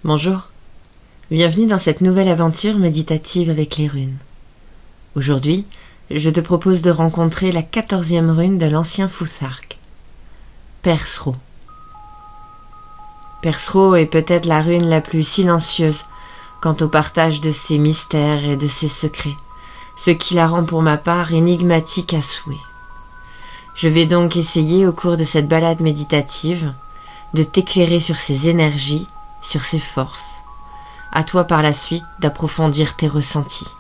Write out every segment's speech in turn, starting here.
Bonjour, bienvenue dans cette nouvelle aventure méditative avec les runes. Aujourd'hui, je te propose de rencontrer la 14e rune de l'ancien Fusark, Persro. Persro est peut-être la rune la plus silencieuse quant au partage de ses mystères et de ses secrets, ce qui la rend pour ma part énigmatique à souhait. Je vais donc essayer au cours de cette balade méditative de t'éclairer sur ses énergies, sur ses forces. À toi par la suite d'approfondir tes ressentis.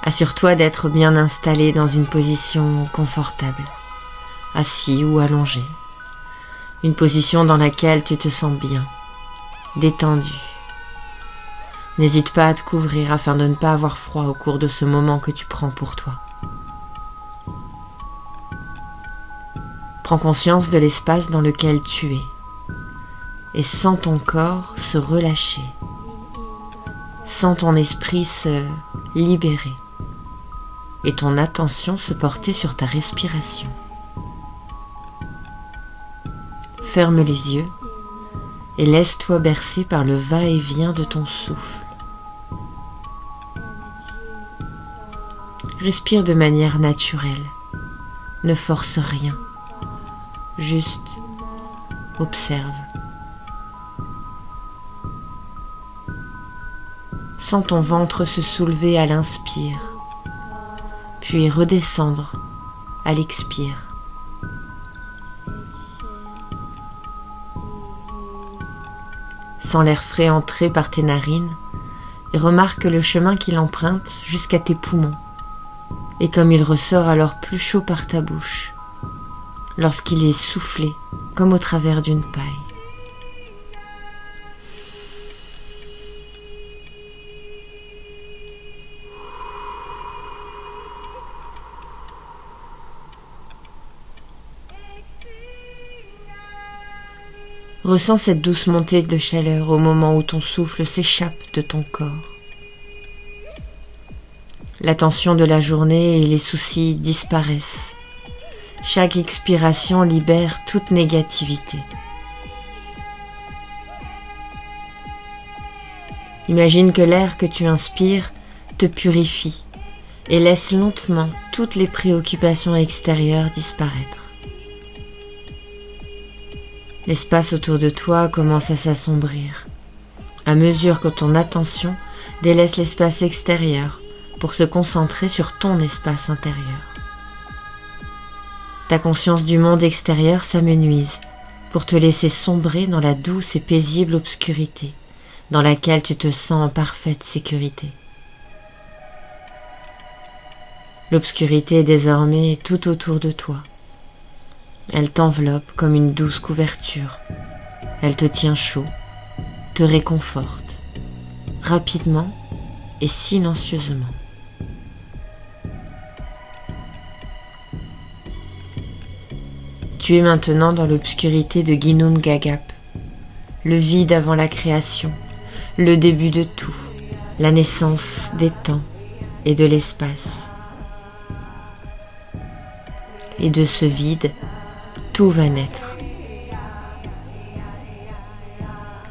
Assure-toi d'être bien installé dans une position confortable, assis ou allongé. Une position dans laquelle tu te sens bien, détendu. N'hésite pas à te couvrir afin de ne pas avoir froid au cours de ce moment que tu prends pour toi. Prends conscience de l'espace dans lequel tu es et sens ton corps se relâcher. Sens ton esprit se libérer et ton attention se porter sur ta respiration. Ferme les yeux et laisse-toi bercer par le va-et-vient de ton souffle. Respire de manière naturelle, ne force rien, juste observe. Sens ton ventre se soulever à l'inspire, puis redescendre à l'expire. Sens l'air frais entrer par tes narines et remarque le chemin qu'il emprunte jusqu'à tes poumons et comme il ressort alors plus chaud par ta bouche lorsqu'il est soufflé comme au travers d'une paille. Ressens cette douce montée de chaleur au moment où ton souffle s'échappe de ton corps. La tension de la journée et les soucis disparaissent. Chaque expiration libère toute négativité. Imagine que l'air que tu inspires te purifie et laisse lentement toutes les préoccupations extérieures disparaître. L'espace autour de toi commence à s'assombrir, à mesure que ton attention délaisse l'espace extérieur pour se concentrer sur ton espace intérieur. Ta conscience du monde extérieur s'amenuise pour te laisser sombrer dans la douce et paisible obscurité dans laquelle tu te sens en parfaite sécurité. L'obscurité est désormais tout autour de toi. Elle t'enveloppe comme une douce couverture. Elle te tient chaud, te réconforte, rapidement et silencieusement. Tu es maintenant dans l'obscurité de Ginnungagap, le vide avant la création, le début de tout, la naissance des temps et de l'espace. Et de ce vide, tout va naître.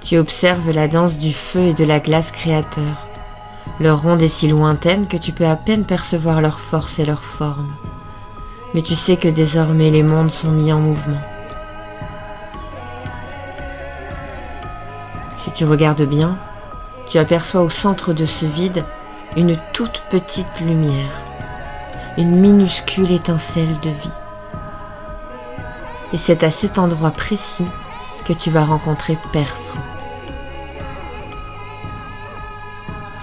Tu observes la danse du feu et de la glace créateur. Leur ronde est si lointaine que tu peux à peine percevoir leur force et leur forme. Mais tu sais que désormais les mondes sont mis en mouvement. Si tu regardes bien, tu aperçois au centre de ce vide une toute petite lumière, une minuscule étincelle de vie. Et c'est à cet endroit précis que tu vas rencontrer Persro.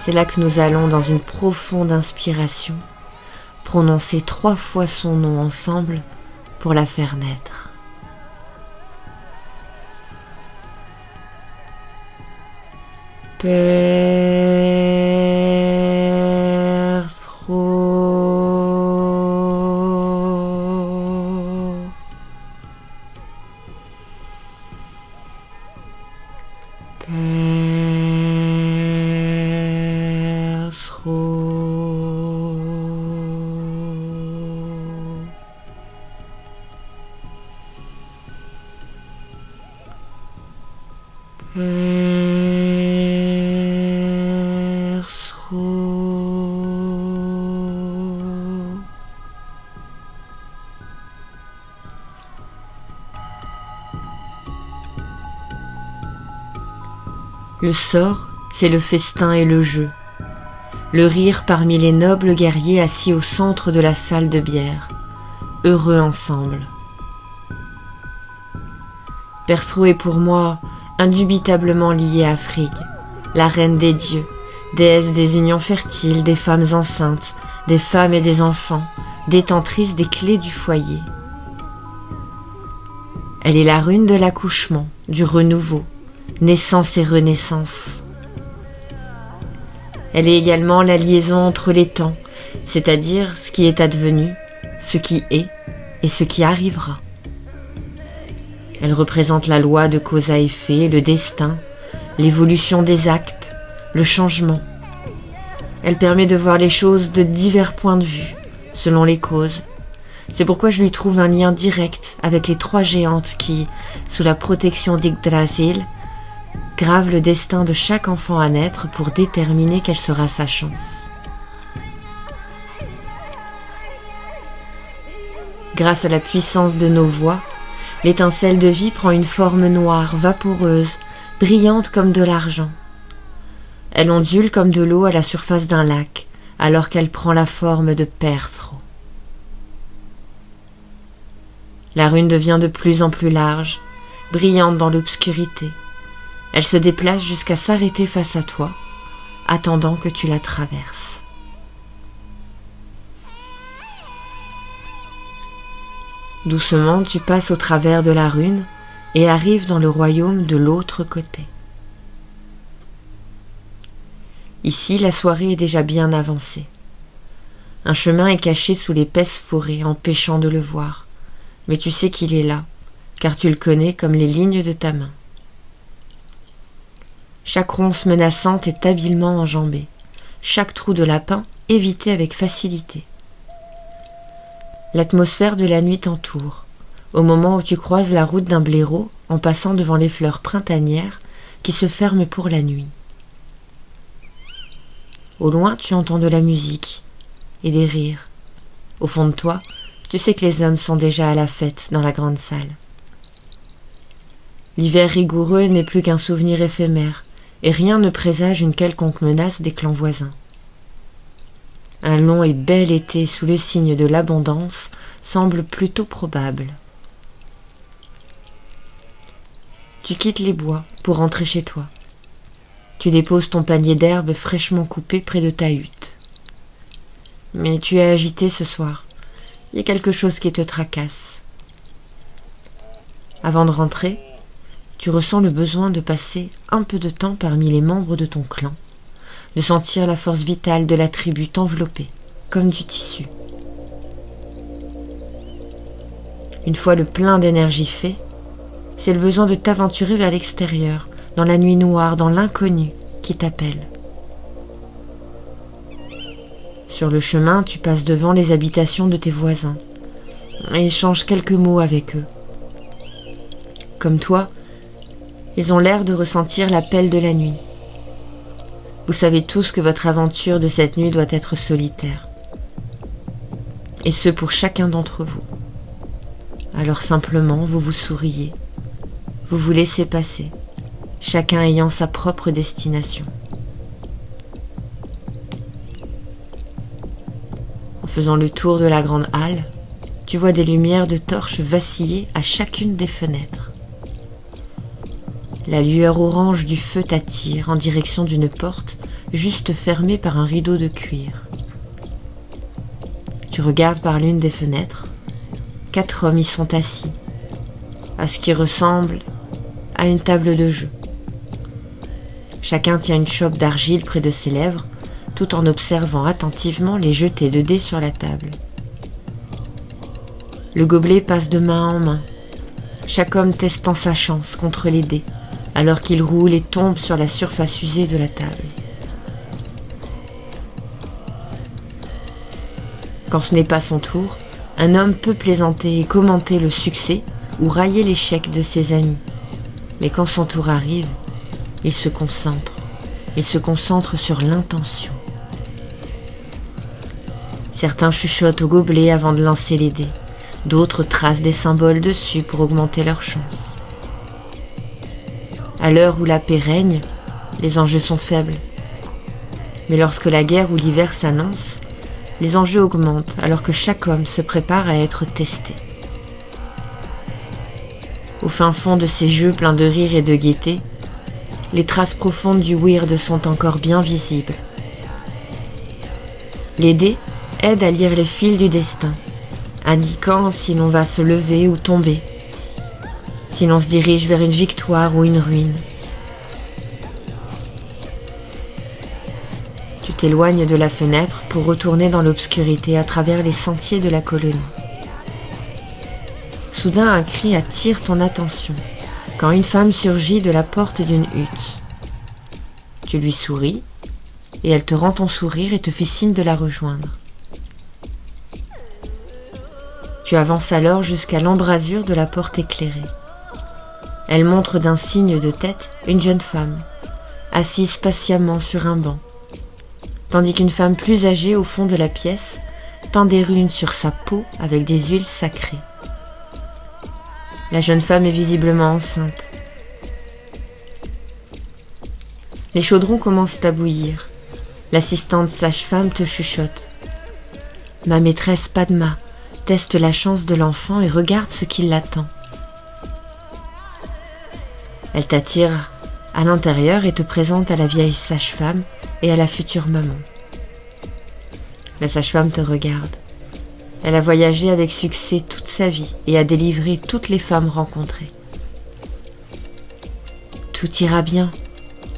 C'est là que nous allons, dans une profonde inspiration, prononcer 3 fois son nom ensemble pour la faire naître. Persro. Persro. Le sort, c'est le festin et le jeu, le rire parmi les nobles guerriers assis au centre de la salle de bière, heureux ensemble. Persro est pour moi indubitablement liée à Frigg, la reine des dieux, déesse des unions fertiles, des femmes enceintes, des femmes et des enfants, détentrice des clés du foyer. Elle est la rune de l'accouchement, du renouveau, naissance et renaissance. Elle est également la liaison entre les temps, c'est-à-dire ce qui est advenu, ce qui est et ce qui arrivera. Elle représente la loi de cause à effet, le destin, l'évolution des actes, le changement. Elle permet de voir les choses de divers points de vue, selon les causes. C'est pourquoi je lui trouve un lien direct avec les 3 géantes qui, sous la protection d'Yggdrasil, gravent le destin de chaque enfant à naître pour déterminer quelle sera sa chance. Grâce à la puissance de nos voix, l'étincelle de vie prend une forme noire, vaporeuse, brillante comme de l'argent. Elle ondule comme de l'eau à la surface d'un lac, alors qu'elle prend la forme de Persro. La rune devient de plus en plus large, brillante dans l'obscurité. Elle se déplace jusqu'à s'arrêter face à toi, attendant que tu la traverses. Doucement, tu passes au travers de la rune et arrives dans le royaume de l'autre côté. Ici, la soirée est déjà bien avancée. Un chemin est caché sous l'épaisse forêt, empêchant de le voir, mais tu sais qu'il est là, car tu le connais comme les lignes de ta main. Chaque ronce menaçante est habilement enjambée, chaque trou de lapin évité avec facilité. L'atmosphère de la nuit t'entoure, au moment où tu croises la route d'un blaireau en passant devant les fleurs printanières qui se ferment pour la nuit. Au loin, tu entends de la musique et des rires. Au fond de toi, tu sais que les hommes sont déjà à la fête dans la grande salle. L'hiver rigoureux n'est plus qu'un souvenir éphémère, et rien ne présage une quelconque menace des clans voisins. Un long et bel été sous le signe de l'abondance semble plutôt probable. Tu quittes les bois pour rentrer chez toi. Tu déposes ton panier d'herbes fraîchement coupé près de ta hutte. Mais tu es agité ce soir. Il y a quelque chose qui te tracasse. Avant de rentrer, tu ressens le besoin de passer un peu de temps parmi les membres de ton clan, de sentir la force vitale de la tribu t'envelopper, comme du tissu. Une fois le plein d'énergie fait, c'est le besoin de t'aventurer vers l'extérieur, dans la nuit noire, dans l'inconnu qui t'appelle. Sur le chemin, tu passes devant les habitations de tes voisins et échanges quelques mots avec eux. Comme toi, ils ont l'air de ressentir l'appel de la nuit. Vous savez tous que votre aventure de cette nuit doit être solitaire. Et ce pour chacun d'entre vous. Alors simplement, vous vous souriez. Vous vous laissez passer, chacun ayant sa propre destination. En faisant le tour de la grande halle, tu vois des lumières de torches vaciller à chacune des fenêtres. La lueur orange du feu t'attire en direction d'une porte juste fermée par un rideau de cuir. Tu regardes par l'une des fenêtres. 4 hommes y sont assis, à ce qui ressemble à une table de jeu. Chacun tient une chope d'argile près de ses lèvres, tout en observant attentivement les jetés de dés sur la table. Le gobelet passe de main en main, chaque homme testant sa chance contre les dés, alors qu'il roule et tombe sur la surface usée de la table. Quand ce n'est pas son tour, un homme peut plaisanter et commenter le succès ou railler l'échec de ses amis. Mais quand son tour arrive, Il se concentre sur l'intention. Certains chuchotent au gobelet avant de lancer les dés, d'autres tracent des symboles dessus pour augmenter leur chance. À l'heure où la paix règne, les enjeux sont faibles. Mais lorsque la guerre ou l'hiver s'annonce, les enjeux augmentent alors que chaque homme se prépare à être testé. Au fin fond de ces jeux pleins de rire et de gaieté, les traces profondes du weird sont encore bien visibles. Les dés aident à lire les fils du destin, indiquant si l'on va se lever ou tomber, si l'on se dirige vers une victoire ou une ruine. Tu t'éloignes de la fenêtre pour retourner dans l'obscurité à travers les sentiers de la colonie. Soudain, un cri attire ton attention, quand une femme surgit de la porte d'une hutte. Tu lui souris, et elle te rend ton sourire et te fait signe de la rejoindre. Tu avances alors jusqu'à l'embrasure de la porte éclairée. Elle montre d'un signe de tête une jeune femme, assise patiemment sur un banc, tandis qu'une femme plus âgée au fond de la pièce peint des runes sur sa peau avec des huiles sacrées. La jeune femme est visiblement enceinte. Les chaudrons commencent à bouillir. L'assistante sage-femme te chuchote. Ma maîtresse Padma teste la chance de l'enfant et regarde ce qui l'attend. Elle t'attire à l'intérieur et te présente à la vieille sage-femme et à la future maman. La sage-femme te regarde. Elle a voyagé avec succès toute sa vie et a délivré toutes les femmes rencontrées. Tout ira bien,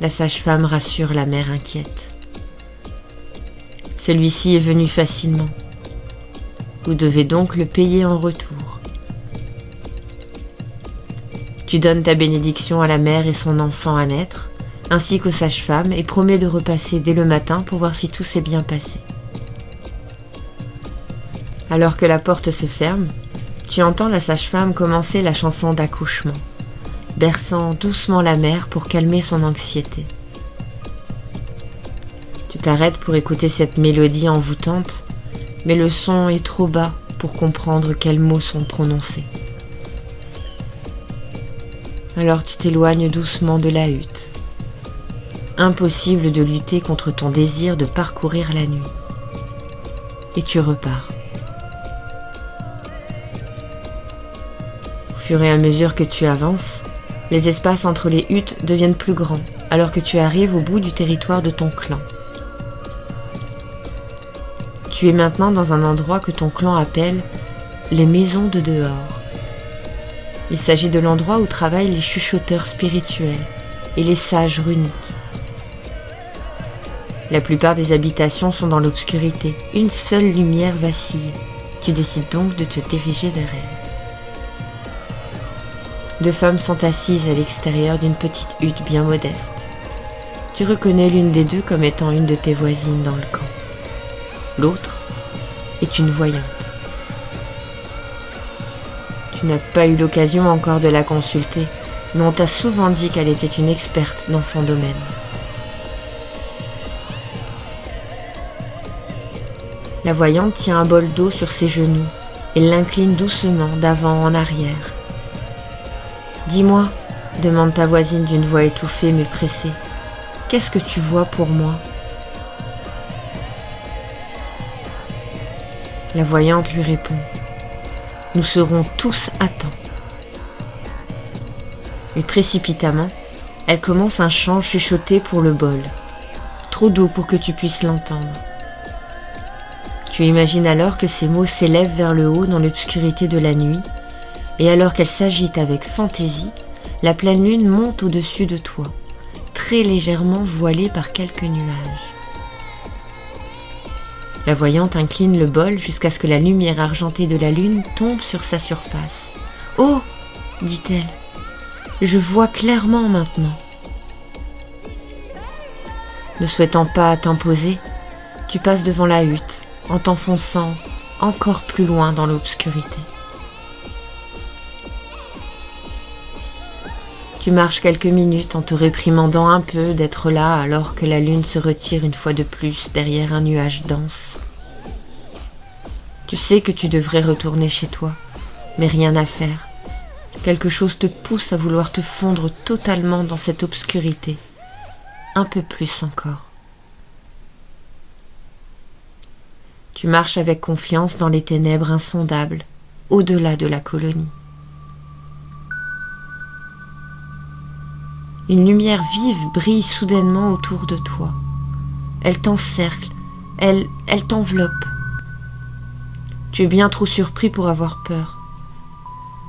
la sage-femme rassure la mère inquiète. Celui-ci est venu facilement. Vous devez donc le payer en retour. Tu donnes ta bénédiction à la mère et son enfant à naître, ainsi qu'aux sages-femmes, et promets de repasser dès le matin pour voir si tout s'est bien passé. Alors que la porte se ferme, tu entends la sage-femme commencer la chanson d'accouchement, berçant doucement la mère pour calmer son anxiété. Tu t'arrêtes pour écouter cette mélodie envoûtante, mais le son est trop bas pour comprendre quels mots sont prononcés. Alors tu t'éloignes doucement de la hutte. Impossible de lutter contre ton désir de parcourir la nuit. Et tu repars. Au fur et à mesure que tu avances, les espaces entre les huttes deviennent plus grands, alors que tu arrives au bout du territoire de ton clan. Tu es maintenant dans un endroit que ton clan appelle les maisons de dehors. Il s'agit de l'endroit où travaillent les chuchoteurs spirituels et les sages runiques. La plupart des habitations sont dans l'obscurité. Une seule lumière vacille. Tu décides donc de te diriger vers elle. 2 femmes sont assises à l'extérieur d'une petite hutte bien modeste. Tu reconnais l'une des 2 comme étant une de tes voisines dans le camp. L'autre est une voyante. Tu n'as pas eu l'occasion encore de la consulter, mais on t'a souvent dit qu'elle était une experte dans son domaine. La voyante tient un bol d'eau sur ses genoux et l'incline doucement d'avant en arrière. « Dis-moi, » demande ta voisine d'une voix étouffée mais pressée, « qu'est-ce que tu vois pour moi ?» La voyante lui répond, « Nous serons tous à temps. » Et précipitamment, elle commence un chant chuchoté pour le bol, trop doux pour que tu puisses l'entendre. Tu imagines alors que ces mots s'élèvent vers le haut dans l'obscurité de la nuit, et alors qu'elle s'agite avec fantaisie, la pleine lune monte au-dessus de toi, très légèrement voilée par quelques nuages. La voyante incline le bol jusqu'à ce que la lumière argentée de la lune tombe sur sa surface. « Oh !» dit-elle, « je vois clairement maintenant. » Ne souhaitant pas t'imposer, tu passes devant la hutte, en t'enfonçant encore plus loin dans l'obscurité. Tu marches quelques minutes en te réprimandant un peu d'être là alors que la lune se retire une fois de plus derrière un nuage dense. Tu sais que tu devrais retourner chez toi, mais rien à faire. Quelque chose te pousse à vouloir te fondre totalement dans cette obscurité, un peu plus encore. Tu marches avec confiance dans les ténèbres insondables, au-delà de la colonie. Une lumière vive brille soudainement autour de toi. Elle t'encercle, elle t'enveloppe. Tu es bien trop surpris pour avoir peur.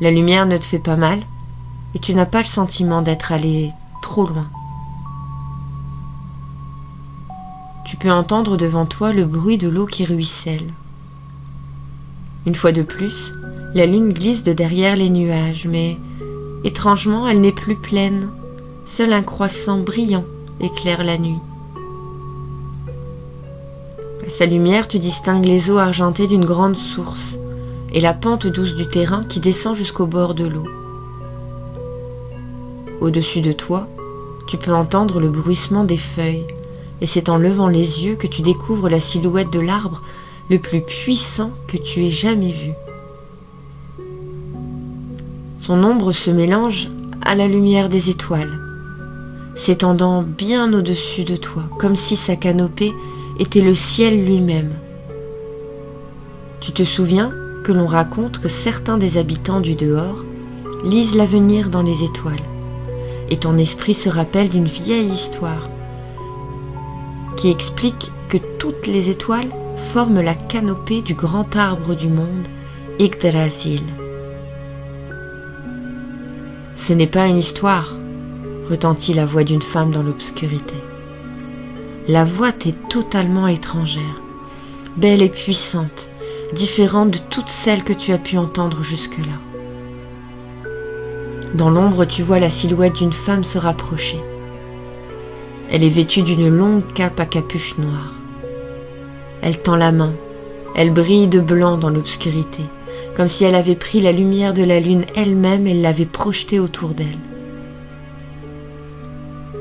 La lumière ne te fait pas mal et tu n'as pas le sentiment d'être allé trop loin. Tu peux entendre devant toi le bruit de l'eau qui ruisselle. Une fois de plus, la lune glisse de derrière les nuages, mais étrangement, elle n'est plus pleine. Seul un croissant brillant éclaire la nuit. À sa lumière, tu distingues les eaux argentées d'une grande source et la pente douce du terrain qui descend jusqu'au bord de l'eau. Au-dessus de toi, tu peux entendre le bruissement des feuilles, et c'est en levant les yeux que tu découvres la silhouette de l'arbre le plus puissant que tu aies jamais vu. Son ombre se mélange à la lumière des étoiles, s'étendant bien au-dessus de toi, comme si sa canopée était le ciel lui-même. Tu te souviens que l'on raconte que certains des habitants du dehors lisent l'avenir dans les étoiles, et ton esprit se rappelle d'une vieille histoire qui explique que toutes les étoiles forment la canopée du grand arbre du monde, Yggdrasil. Ce n'est pas une histoire, retentit la voix d'une femme dans l'obscurité. La voix t'est totalement étrangère, belle et puissante, différente de toutes celles que tu as pu entendre jusque-là. Dans l'ombre, tu vois la silhouette d'une femme se rapprocher. Elle est vêtue d'une longue cape à capuche noire. Elle tend la main, elle brille de blanc dans l'obscurité, comme si elle avait pris la lumière de la lune elle-même et l'avait projetée autour d'elle.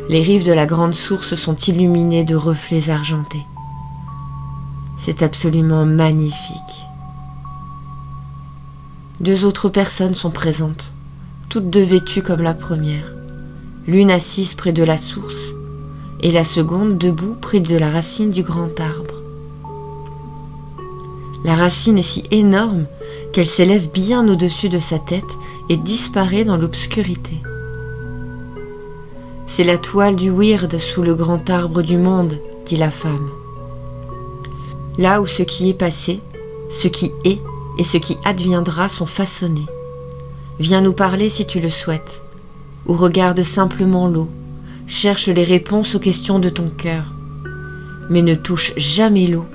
Les rives de la grande source sont illuminées de reflets argentés. C'est absolument magnifique. Deux autres personnes sont présentes, toutes deux vêtues comme la première, l'une assise près de la source et la seconde debout près de la racine du grand arbre. La racine est si énorme qu'elle s'élève bien au-dessus de sa tête et disparaît dans l'obscurité. C'est la toile du Wyrd sous le grand arbre du monde, dit la femme. Là où ce qui est passé, ce qui est et ce qui adviendra sont façonnés. Viens nous parler si tu le souhaites, ou regarde simplement l'eau, cherche les réponses aux questions de ton cœur, mais ne touche jamais l'eau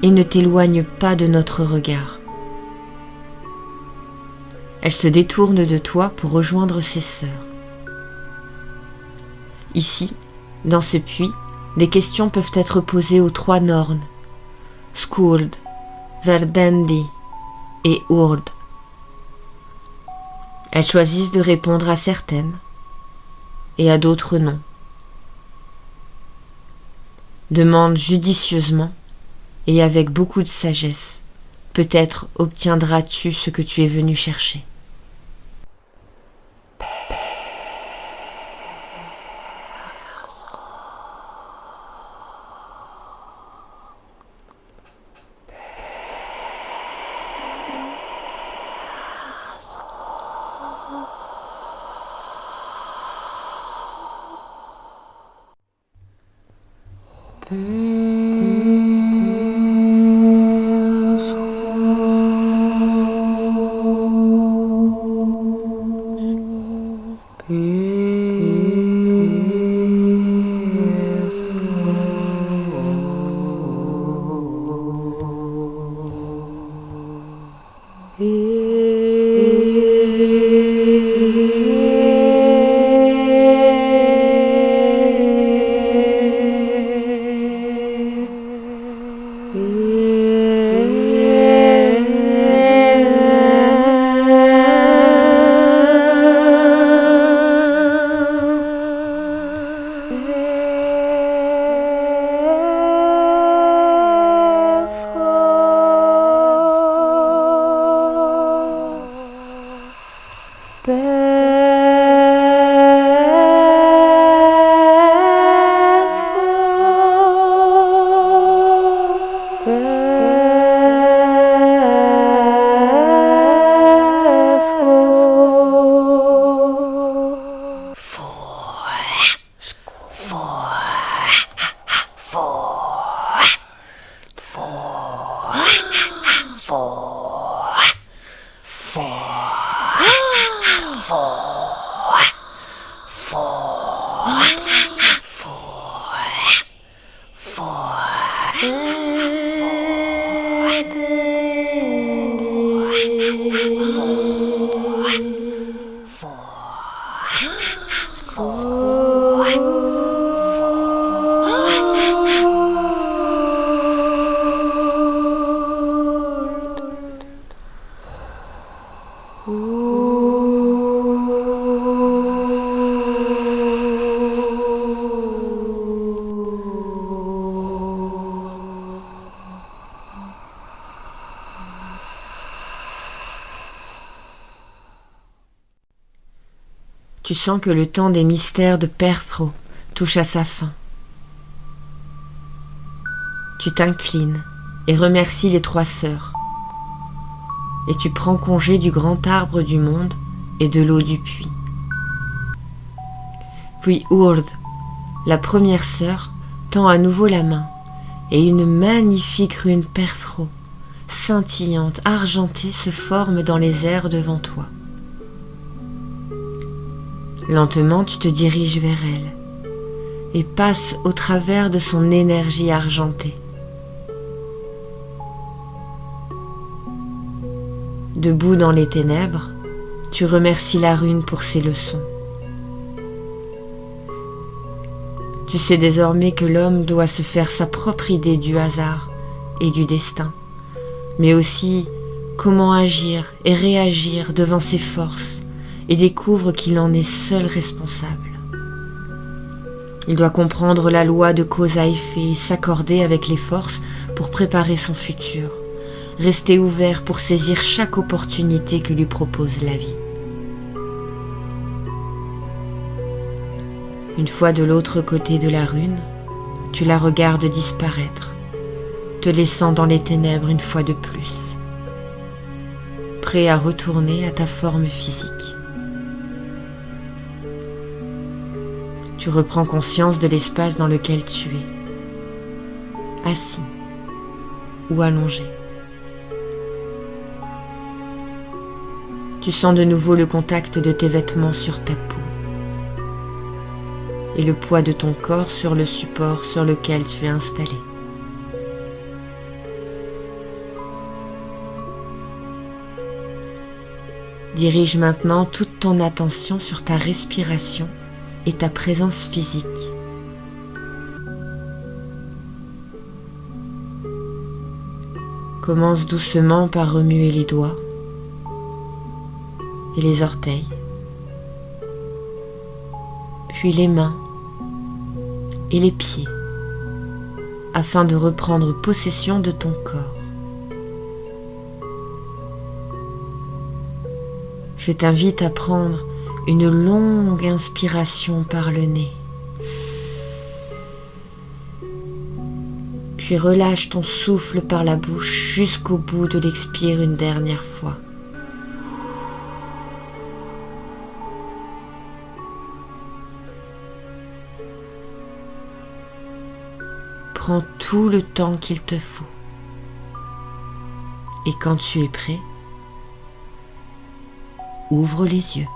et ne t'éloigne pas de notre regard. Elle se détourne de toi pour rejoindre ses sœurs. Ici, dans ce puits, des questions peuvent être posées aux trois Nornes, Skuld, Verdendi et Urd. Elles choisissent de répondre à certaines et à d'autres non. Demande judicieusement et avec beaucoup de sagesse. Peut-être obtiendras-tu ce que tu es venu chercher. Tu sens que le temps des mystères de Perthro touche à sa fin. Tu t'inclines et remercies les 3 sœurs. Et tu prends congé du grand arbre du monde et de l'eau du puits. Puis Urd, la première sœur, tend à nouveau la main, et une magnifique rune Perthro, scintillante, argentée, se forme dans les airs devant toi. Lentement, tu te diriges vers elle et passes au travers de son énergie argentée. Debout dans les ténèbres, tu remercies la rune pour ses leçons. Tu sais désormais que l'homme doit se faire sa propre idée du hasard et du destin, mais aussi comment agir et réagir devant ses forces, et découvre qu'il en est seul responsable. Il doit comprendre la loi de cause à effet et s'accorder avec les forces pour préparer son futur, rester ouvert pour saisir chaque opportunité que lui propose la vie. Une fois de l'autre côté de la rune, tu la regardes disparaître, te laissant dans les ténèbres une fois de plus, prêt à retourner à ta forme physique. Tu reprends conscience de l'espace dans lequel tu es, assis ou allongé. Tu sens de nouveau le contact de tes vêtements sur ta peau et le poids de ton corps sur le support sur lequel tu es installé. Dirige maintenant toute ton attention sur ta respiration et ta présence physique. Commence doucement par remuer les doigts et les orteils, puis les mains et les pieds, afin de reprendre possession de ton corps. Je t'invite à prendre une longue inspiration par le nez. Puis relâche ton souffle par la bouche jusqu'au bout de l'expire une dernière fois. Prends tout le temps qu'il te faut. Et quand tu es prêt, ouvre les yeux.